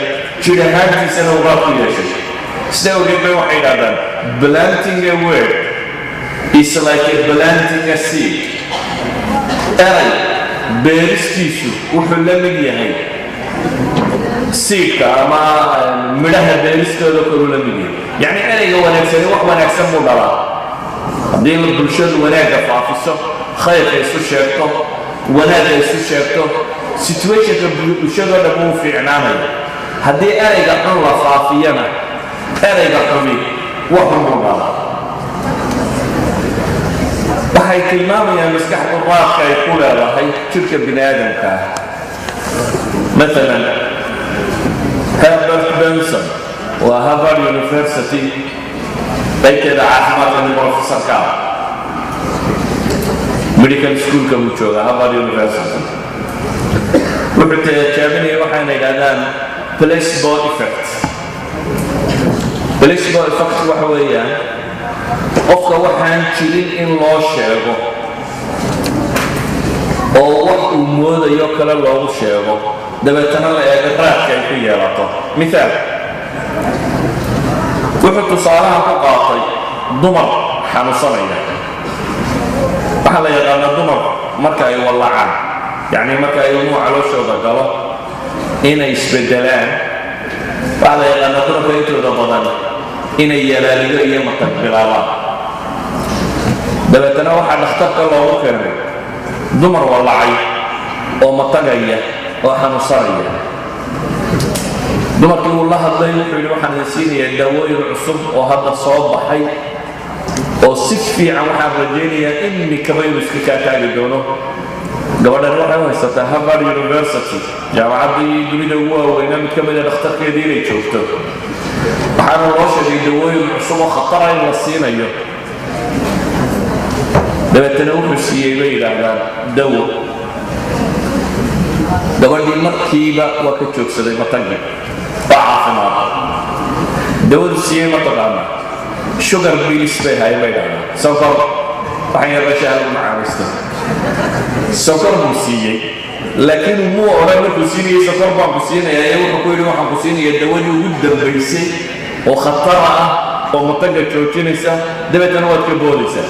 jir ahaantiisana uu raab ku yeeshay sida ogeed bay waxay yidhahdaan planting a word is like a planting a seed eray beeristiisu wuxuu la mid yahay seedka ama midhaha beeristooda kaluu la mid yahay yani erayga wanaagsani wax wanaagsan buu dhalaa haddii la bulshadu wanaagga faafiso khayrka isu sheegto wanaagga isu sheegto situationka bulshadoo dhan wuu fiicnaanaya haddii erayga xun la faafiyana erayga xumi waxun buu dhalaa waxay tilmaamayaan maskaxdu raadka ay ku leedahay jirka bini aadamka ah مثلا هربرت بنسون وهارفارد يونيفرسيتي بيتنا عاصمة البروفيسور كاو ميديكال سكول كموتشوغا هارفارد يونيفرسيتي وحتى جابني وحنا يقولون بليسبو إفكت بليسبو إفكت وحويا qofka waxaan jirin in loo sheego oo wax uu moodayo kale loogu sheego dabeetana la eego raadka ay ku yeelato miaal wuxuu tusaalaha ku qaatay dumar xanuunsanaya waxaa la yaqaanaa dumar marka ay wallacaan yacni marka ay ilmuhu calooshooda galo inay isbedelaan waxaa la yaqaanaa dumarka intooda badan inay yalaaliyo iyo matag bilaabaan dabeetana waxaa dhakhtarka loogu keenay dumar wallacay oo matagaya oo xanuunsanaya dumarkii uu la hadlay wuxuu yidhi waxaan idin siinayaa daawooyin cusub oo hadda soo baxay oo si fiican waxaan rajaynayaa imikaba inuu iska kaa taagi doono gabadhan waxay u haysataa Harvard University jaamacaddii dunida ugu waaweynaa mid ka mid a dhakhtarkeedii inay joogto waxaana loo sheegay dawooyin cusub oo khatara in la siinayo dabeetana wuxuu siiyey bay yidhaahdaan dawo gabadhii markiiba waa ka joogsaday matagi waa caafimaad dawadu siiyey mataqaana sugar pills bay hayeen bay yidhahdaan sokor waxaan yarba shaha lagu macaamista sokor buu siiyey laakiin muu odhan markuu siinayay sokor baan ku siinayaa ee wuxuu ku yidhi waxaan ku siinayaa dawadii ugu dambaysay oo khatara ah oo mataga joojinaysa dabeetana waad ka boodaysaa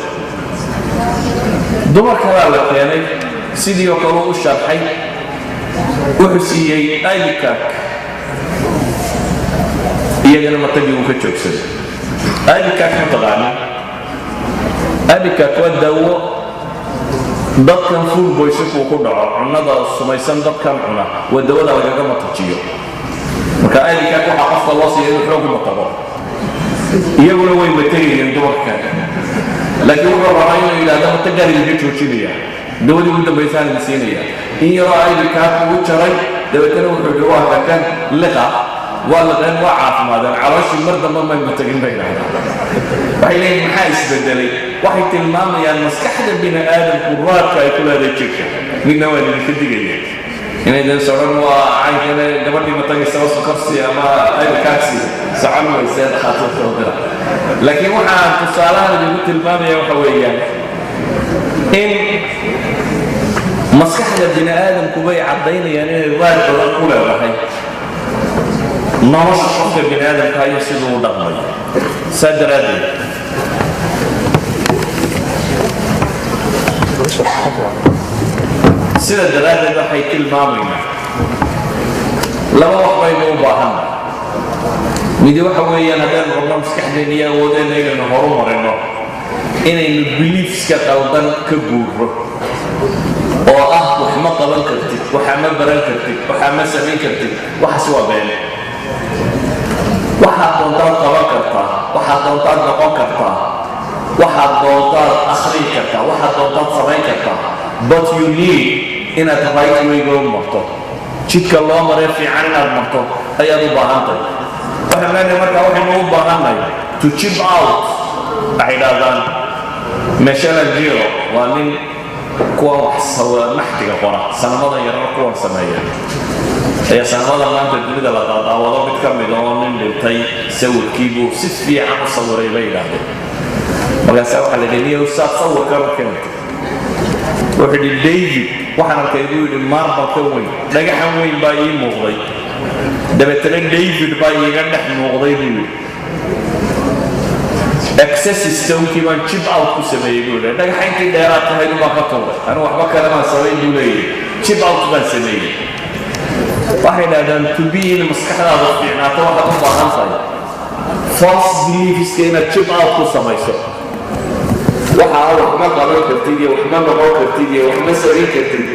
dumar kalaa la keenay sidii oo kale u sharxay wuxuu siiyey ibucak iyagana matagii uu ka joogsaday ibucak mataqaana ibucak waa daawo dadkan food poison ku dhaco cunnada sumaysan dadkan cuna waa dawada lagaga matajiyo marka ibucak waxaa qofka loo siiyay inuu xoog matago iyaguna way matagayeen dumarkan laakiin wuxuu rabaa inuu yidhaahdo matagaar idinka joojinaya dawadii ugu dambaysaan idin siinaya in yaroo ibucak ugu jaray dabeetana wuxuu yidhi waa kakan liqa waa liqeen waa caafimaadeen calooshii mar dambe may matagin bay yidhahdaan waxay leeyihin maxaa isbedelay waxay tilmaamayaan maskaxda bini aadamku raadka ay ku leedahay jirka midna waa idinka digaya inaydan sodhan waa caynkane gabadhii matagaysa sokorsi ama ibucasi socon wayse dhakhaatiirta u dira laakiin waxaan tusaalahan idinku tilmaamaya waxa weeyaan in maskaxda bini aadamku bay caddaynayaan inay raad badan ku leedahay nolosha qofka bini aadamka iyo siduu u dhaqmay saa daraaddeed sida daraaddeed waxay tilmaamaynaa laba wax baynu u baahanna midi waxa weeyaan haddaynu rabno maskaxdeenna iyo awoodeenna inaynu horu marino inaynu beliefska qaldan ka guurro oo ah wax ma qaban kartid waxa ma baran kartid waxa ma samayn kartid waxaas waa been waxaad doontaad qaban kartaa waxaad doontaad noqon kartaa waxaad doontaad akhrin kartaa waxaad doontaad samayn kartaa but you need inaad right wayga u marto jidka loo maree fiican inaad marto ayaad u baahan tahay waxaan leenahay markaa waxaynu u baahannahay to chip out waxay idhahdaan meshalan jiro waa nin kuwan wax maxdiga qora sanamadan yarana kuwan sameeya ayaa sanamada maanta dunida la daadaawado mid ka mid oo nin dhintay sawirkiibuu si fiican u sawiray bay yidhaahdeen markaasaa waxaa la dhiniya ustaad sawirka ma keento wuxuu yidhi david waxaan arkay buu yidhi marbalka weyn dhagaxan weyn baa ii muuqday dabeetana david baa iiga dhex muuqday buu yidhi access systemkii baan chip out ku sameeyey buu yidhi dhagaxa intii dheeraad tahayd baan ka tuuray anu waxba kale baan samayn buu leeyahay chip out baan sameeyey waxay idhahdaan to be in maskaxdaada fiicnaato waxaad u baahan tahay false beliefiska inaad chip out ku samayso waxa wax ma qaban kartid iyo wax ma noqon kartid iyo wax ma samayn kartid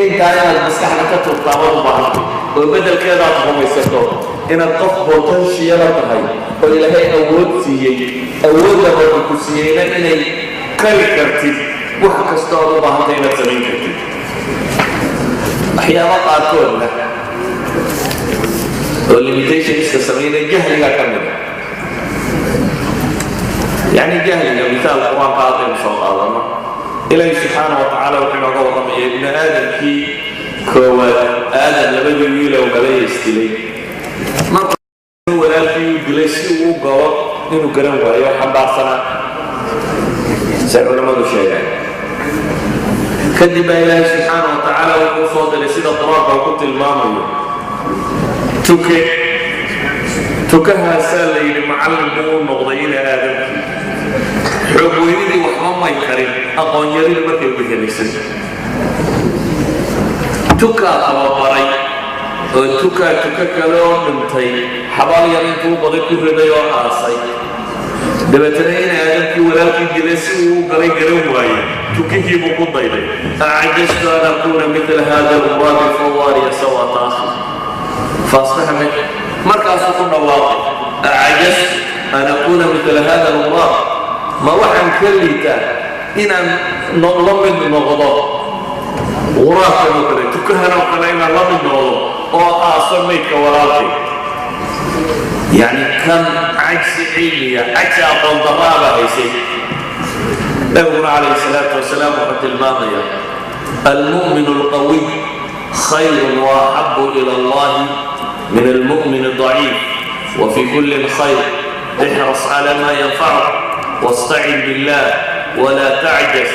intaa inaad maskaxda ka tuurtaabad u baahantay oo beddelkeeda aad rumaysato inaad qof potentiala tahay oo ilaahay awood siiyey awoodda marka ku siiyeyna inay kari kartid wax kasta ood u baahantay inaad samayn kartid waxyaaba qaarkoodna oo limitationska samaynaya jahliga ka mida يعني جهل مثال القرآن قاطع صلى إلهي سبحانه وتعالى وحنا قوضا ابن آدم في كوات آدم لبدو يولا وقليه استلي مرة هو الألفي وقليسي وقوات إنه قرم وقليه وحبع سنة سيقول ماذا شيء كذب إلهي سبحانه وتعالى وقصود لسيد الطراق وقلت المامي تكها سالي لمعلم بقول نغضيين آدم حبويني وحمام ما يكرم أقون يريد مركي بهلسن تكا أباري تكا كلون نمتي حبال يرين توبضي كفردي وعاصي دبتنين آدمك ولكن جلسوا قري واي تكيه بقضي أعجزت أن أكون مثل هذا الغراب الفواري سوى تاخر فاصبحت مركز كنا واقع أعجزت أن أكون مثل هذا الغراب ما وحن كليتا إن نظلم النغضاء غراب كنوكري تكهنا وقلعنا نظلم النغضاء وأصميك ورابي يعني كم عجز علمية عجز أقل ضرابة يسير نبينا عليه الصلاة والسلام وقت الماضية المؤمن القوي خير وأحب إلى الله من المؤمن الضعيف وفي كل خير احرص على ما ينفعك واستعن بالله ولا تعجز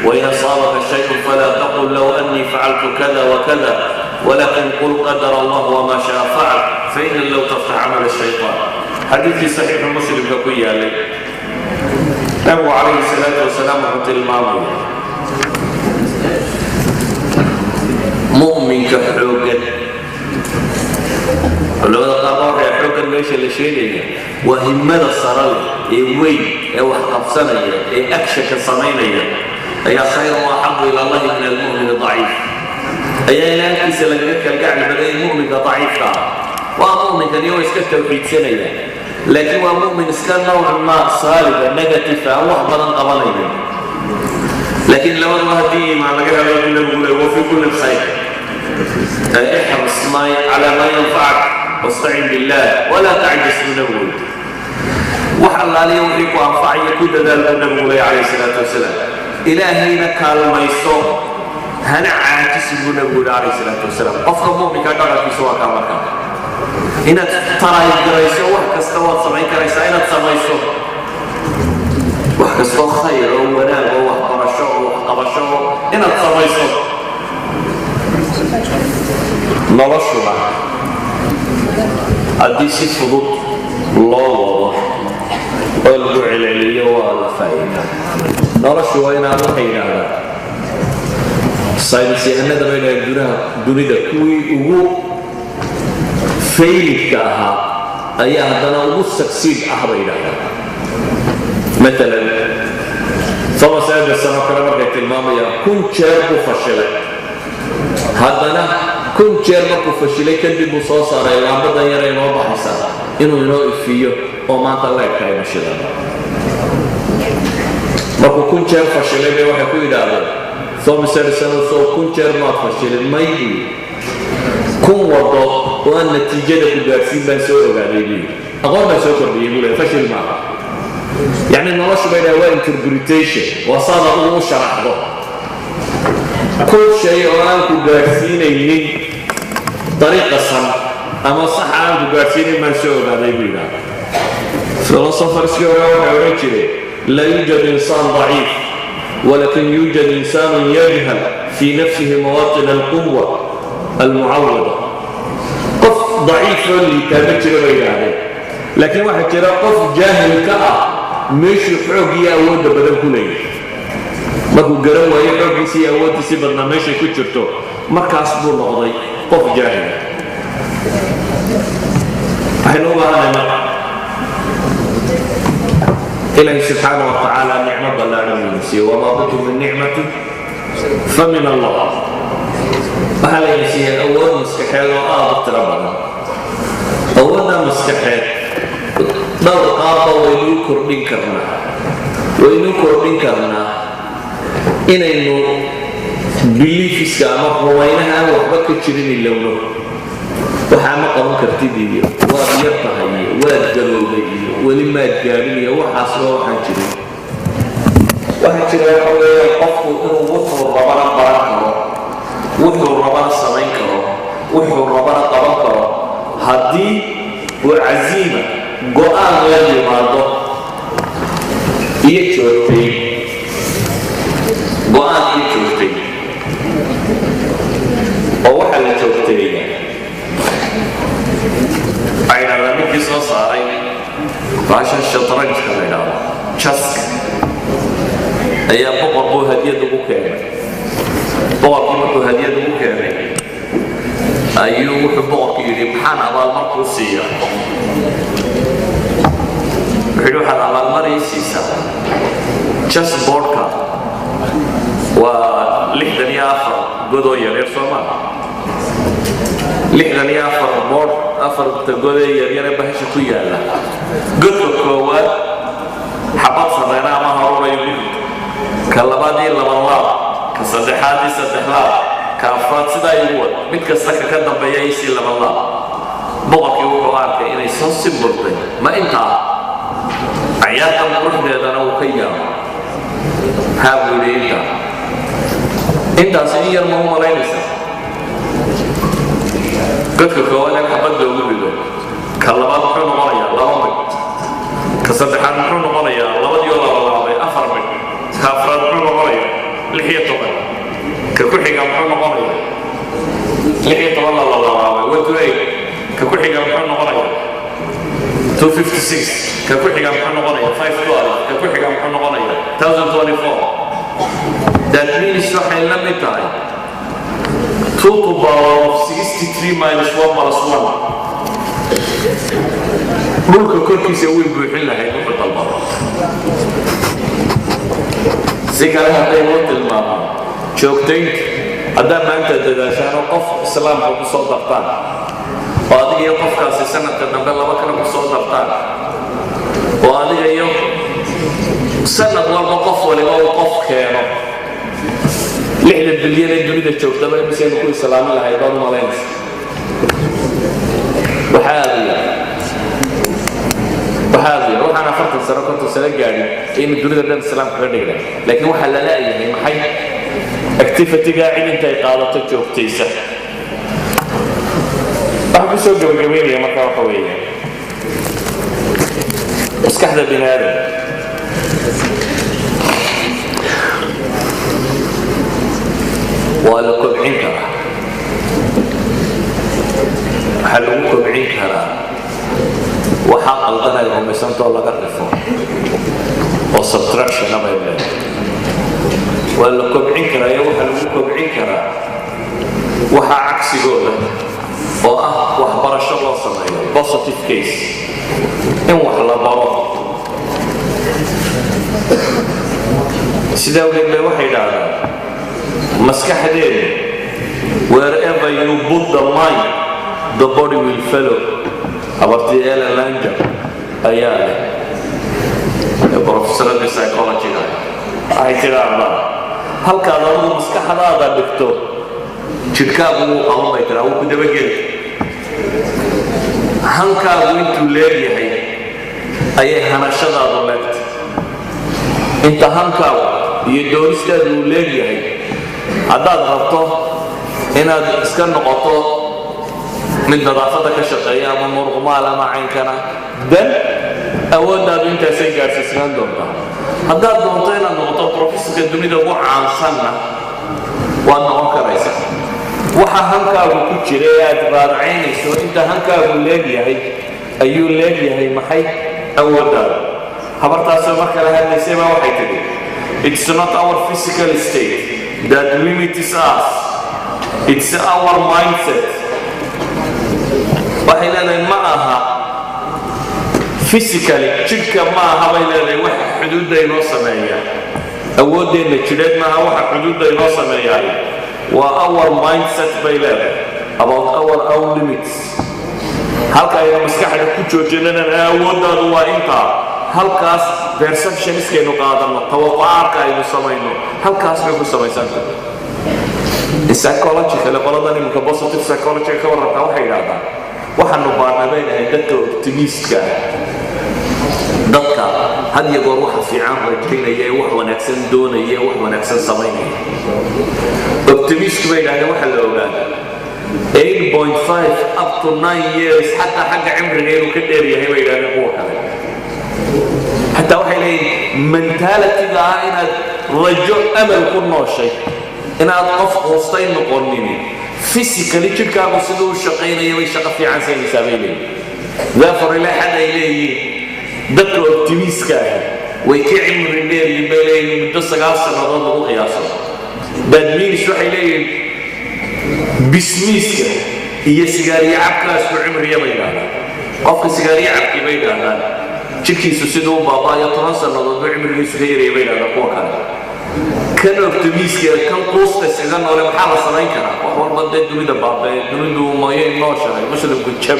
وإن أصابك شيء فلا تقل لو أني فعلت كذا وكذا ولكن قل قدر الله وما شاء فعل فإن لو تفتح عمل الشيطان حديث صحيح مسلم كقوي عليه نبي عليه الصلاة والسلام وقت الماضي مؤمن كحوجا لو قابر حوجا ليش الشيء وهمة الصرال وين وحقبسنا أكشك الصنينية أي خير وأحب إلى الله من المؤمن الضعيف أي لا كيس لك القاعد بدأ المؤمن ضعيف ومؤمن كان يوم يسكت توحيد سنة لكن هو مؤمن اسكان نوعا ما صالبا نيجاتيفا أو أحبطا قبلين لكن لو الله دي مع مجال وفي كل خير احرص على ما ينفعك واستعن بالله ولا تعجز من الولد وحل عليه وحيك وأنفع يكون ذلك النبي عليه الصلاة والسلام إلهي نكال ما يصوم هنا عاجز من النبي عليه الصلاة والسلام أفضل مؤمن كان في سواء كامركا هنا ترى يدرسوا وحكستوا صبعين كريسا هنا تسميسوا وحكستوا خير ونال وحقرشوا هنا تسميسوا نرشوا أديسي فضوط الله واضح والبع العليا والفائدة نرشوا هنا وحينا ساينسي أنا دمينا الدنيا كوي فيلك أها أي هذا أبو سكسيد أحرينا مثلا ثم سيد السنة كلامك المامية كنت شارب فشلة هذا كنت شارب فشلة كان بمصاص على العبد يرى ينوضح حسنا إنه ينوضح فيه وما طلع كاي مشلا ما كنت شارب فشلة بيوحي كوي دابا ثم سيد السنة كنت شارب فشلة ما يجي كن وضع وأن نتيجة كبارسين بان سوء وقاعدين أقول ما سوء كبير يقول فشل معه يعني نرش بين هو interpretation وصار أمو شرح له كل شيء وأن كبارسين من طريقة الصنع أما صح أن كبارسين من سوء وقاعدين فلسفة سيورا وحوريتشي لا يوجد إنسان ضعيف ولكن يوجد إنسان يجهل في نفسه مواطن القوة المعوضة قف ضعيف اللي كانت بين عليه لكن واحد ترى قف جاهل كأ مش حوجي أود بدل كلية ما هو جروا يحوجي سي أود سي برنامج كتشرتو ما كاسبوا نقضي قف جاهل حلو هذا إلهي سبحانه وتعالى نعمة الله نمسي وما بكم من نعمة فمن الله وهذا يسير أول مسكحيل وآضت ربنا أولنا مسكحيل دور قاطة وينوكر بنكرنا إنه بلي في سكامة ومينها وحبك تشرين اللونه وحامة قمك ارتدي وابيرتها وادقلوبي ولما الجارية وحاصلوا وحنشرين وحنشرين القفل إنه وطر ربنا بركه wuxuu rabana samayn karo wuxuu rabana qaban karo haddii uu casiima go'aan la yimaado iyo joogtay go'aan iyo joogtay oo waxa la joogtay ayna la ninkii soo saaray baasha shatranjka la yidhaahdo jaska ayaa boqorku hadiyad ugu keenay boqorkii markuu hadiyad ugu keenay ayuu wuxuu boqorku yidhi maxaan abaalmarkuu siiya wuxuu waxaad abaalmarii siisaa chessboardka waa 64 godoo yaryar Soomaali 64 board afarta godoo yaryar ee bahasha ku yaala godka koowaad xabad sameeyna ama horumayo ka labaadii laba laab ka saddexaadii saddex laab ka afraad sidaa igu wad mid kasta ka dambeeya isii laba laab boqorkii wuxuu arkay inay soo simburtay ma intaa ciyaarta quruxdeedana uu ka yaabo haawileyda intaas in yar ma u malaynaysa godka koowaad ee xabadda ugu rido ka labaad wuxuu noqonayaa laba mid ka saddexaad wuxuu noqonayaa labadiyo laba laabay afar mid ka afraad wuxuu noqonayaa 16 ka ku xiga wuxuu noqonayaa 16 laba laabay wadway ka ku xiga wuxuu noqonayaa 256 ka ku xiga wuxuu noqonayaa 512 ka ku xiga wuxuu noqonayaa 1024 that means waxay la mid tahay 2 to the power of 63 minus 1 plus 1 dhulka korkiisa way buuxin lahayd wuxuu dalbado si kale hadday loo tilmaamo joogtaynta haddaa maanta dadaashaan oo qof islaamka ku soo dartaan oo adiga iyo qofkaasi sanadka dambe laba kale ku soo dartaan oo adiga iyo sanad walba qof waliba uu qof keeno 6 bilyan ee dunida joogtaba imisaynu ku islaamin lahayd baad u malaynaysa waxaan 40 sano 50 sano gaadhin inuu dunida dhan islaamka ka dhigay laakiin waxa la leeyahay maxay activity-ga intay qaadato joogtaysa waxa ku soo gabagabeynaya marka waxa weeye maskaxda bini'aadam waa la kobcin karaa waxaa lagu kobcin karaa waxaa qaldanay rumaysantoo laga rifo oo subtraction abay leedahay waa la kobcin karaa iyo waxaa lagu kobcin karaa waxaa cagsigooda oo ah waxbarasho loo sameeyo positive case in wax la baro sidaa awgeed bay waxay idhaahdaan maskaxdeeda wherever you put the mind the body will follow abartii Ellen Langer ayaa leh professorada psychology-ga waxay tidhaahdaa halkaad adigu maskaxdaada dhigto jidhkaagu wuu qaban bay tiraa wuu ku dabageli hankaagu intuu leegyahay ayay hanashadaadu leegtay inta hankaagu iyo doonistaadu uu leegyahay haddaad rabto inaad iska noqoto mid nadaafada ka shaqeeya ama murqumaal ama caynkana dan awooddaadu intaasay gaadhsiisnaan doontaa haddaad doonto inaad noqoto professorka dunida ugu caansanna waad noqon karaysaa waxa hankaagu ku jira ee aad raadacaynayso inta hankaagu leegyahay ayuu leegyahay maxay awooddaada habartaasoo marka la hadlaysay baa waxay tidhi it's not our physical state that limits us it's our mindset waxay leedahay ma aha physically jidhka ma aha bay leedahay waxa xuduudda inoo sameeya awooddeenna jidheed maaha waxa xuduudda inoo sameeyaay waa our mindset bay leedahay about our own limits halka aynu maskaxda ku joojinana awooddaadu waa intaa halkaas perceptionskaynu qaadanno tawaqacaadka aynu samayno halkaas bay ku samaysantahay psychological qoladan iminka positive psychology ka warrantaa waxay yidhaahdaan waxaanu baarnabaynahay dadka optimistka dadka had iyo goor waxa fiican rajaynaya ee wax wanaagsan doonaya ee wax wanaagsan samaynaya optimist bay yidhahdeen waxa la ogaadaa 8.5 up to 9 years xataa xagga cimriga inuu ka dheer yahay bay yidhahdeen kuwa kale xataa waxay leeyihin mentality-ga ah inaad rajo amal ku nooshay inaad qof hoostay noqonin physically jidhkaagu siduu u shaqaynaya bay shaqo fiican saynaysaa bay leeyihin therefore ilaa xad ay leeyihiin dadka optimistka ah ويكعمر النير يبالي من دس قال سنة ضد قياسه بدمين شو حيلين بسميسك هي سيجارية عبكة سو عمر يبينها قف سيجارية عبكة يبينها شكي سوسيدو بابا يترانس النظر عمر يسوسير يبينها قوة كان optimistic كان قوسته سيزان ولا محل صنعين كنا وحول بدأ الدنيا بابا الدنيا ما يناشر مش اللي كنت شاب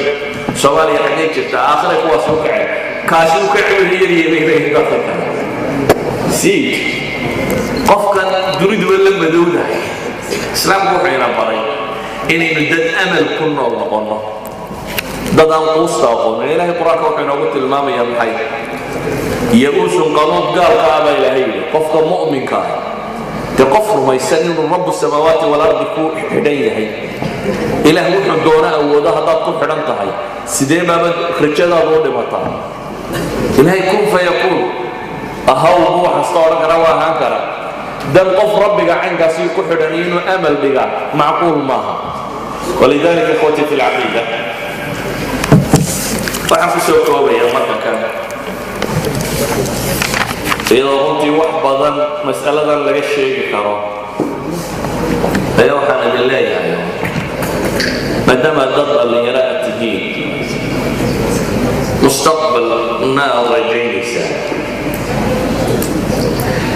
سوالي حديك جت آخر قوة سوكع كاسو كعمر يبينها قفل سيك قف كان الدنيا ولا مدودة إسلام روحنا بري إني ندد أمل كنا الله قلنا ددان قوسته قلنا إلهي قرآن روحنا قلت المام يا محي يقول قانون قال كعبة إلهي قف مؤمن كان تقفر ما يسنن رب السماوات والأرض كو حديه إله وحنا دونا وده هذا كل حدنتهاي سيدي ما خرجنا رود مطار إلهي كن فيقول أهو هو حصار كروا هنكرا دم قف ربك عن قصير كل حدنين وأمل بقى معقول معها ولذلك إخوتي في العقيدة فحفظوا كوبا يا مرة كان إذا قلت وحبضا مسألة لك الشيء كرام أيوة حنا بالله يعني ما دام الضغط اللي يراء التدين مستقبل نار جينيسا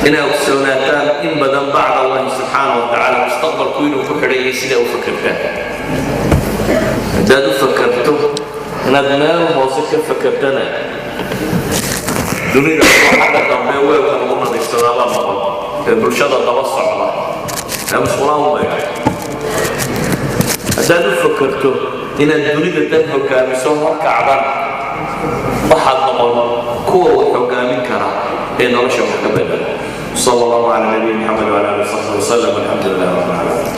إنه السوناتان إن بدن بعد الله سبحانه وتعالى مستقبل كوينه فكري يسيده وفكرته دادو فكرته ندمان وموسيقى فكرتنا دوني لو حدا كان بيوي وكان دي استغلال مقال برشادة توسع الله أنا مش قرآن ما يعني هذا فكرته إن الدنيا تنهو كامسون كعبان واحد مقال كوة وحقامين كرا إن رشا مكبلا صلى الله على نبي محمد وعلى آله وصحبه وسلم والحمد لله رب العالمين.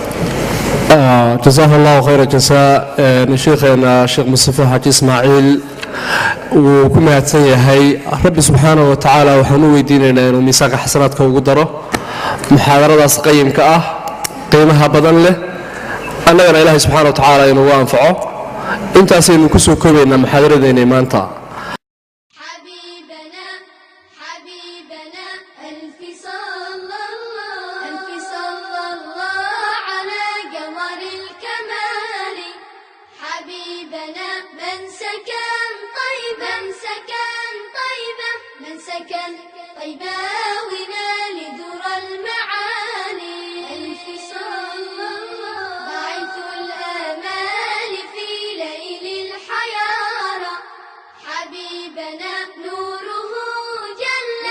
جزاه الله خير الجزاء شيخنا الشيخ مصطفى حاج إسماعيل وكما يتسيهي ربي سبحانه وتعالى وحنو يديننا إنه ميثاق حسناتك وقدره محاضرة قيم كأه قيمها بدن له أنا إلهي سبحانه وتعالى إنه وانفعه أنت أسين كسو كوبينا محاضرة ديني ما أنت حبيبنا حبيبنا ألف صلى الله على قمر الكمال حبيبنا من سكن طيبا من سكن طيبا ونال ذرى المعالي ألف صلى الله باعث الآمال في ليل الحيارى حبيبنا نوره جل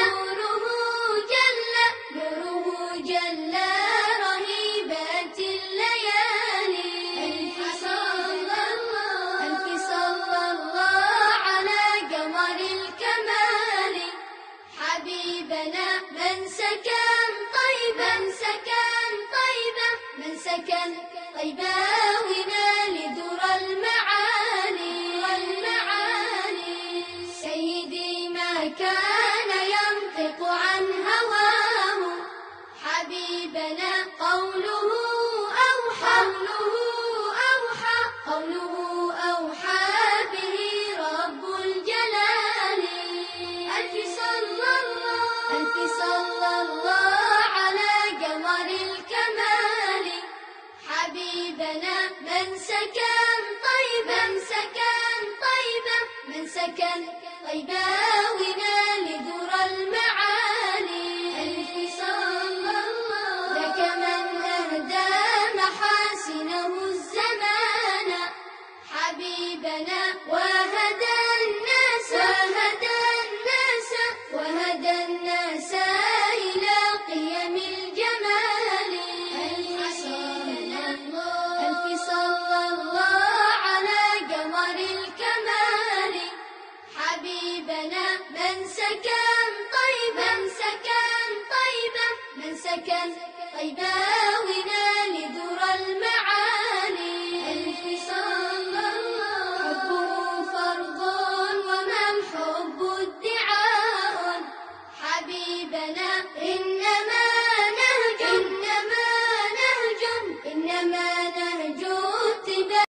رهيبات الليالي ألف صلى الله على قمر الكمال حبيبنا من سكن طيبا من سكن طيبا ونال ذرى المعالي سيدي ما كان ينطق عن هواه حبيبنا قوله أوحى به رب الجلال ألف صلى الله على قمر الكمال حبيبنا من سكن طيبا من سكن طيبا ونال ذرى المعالي ألف صلى الله ذاك من أهدى محاسنه الزمان حبيبنا وهدى الناس إلى قيم الجمال ألف صلى الله على قمر الكمال حبيبنا من سكن طيبا من سكن طيبا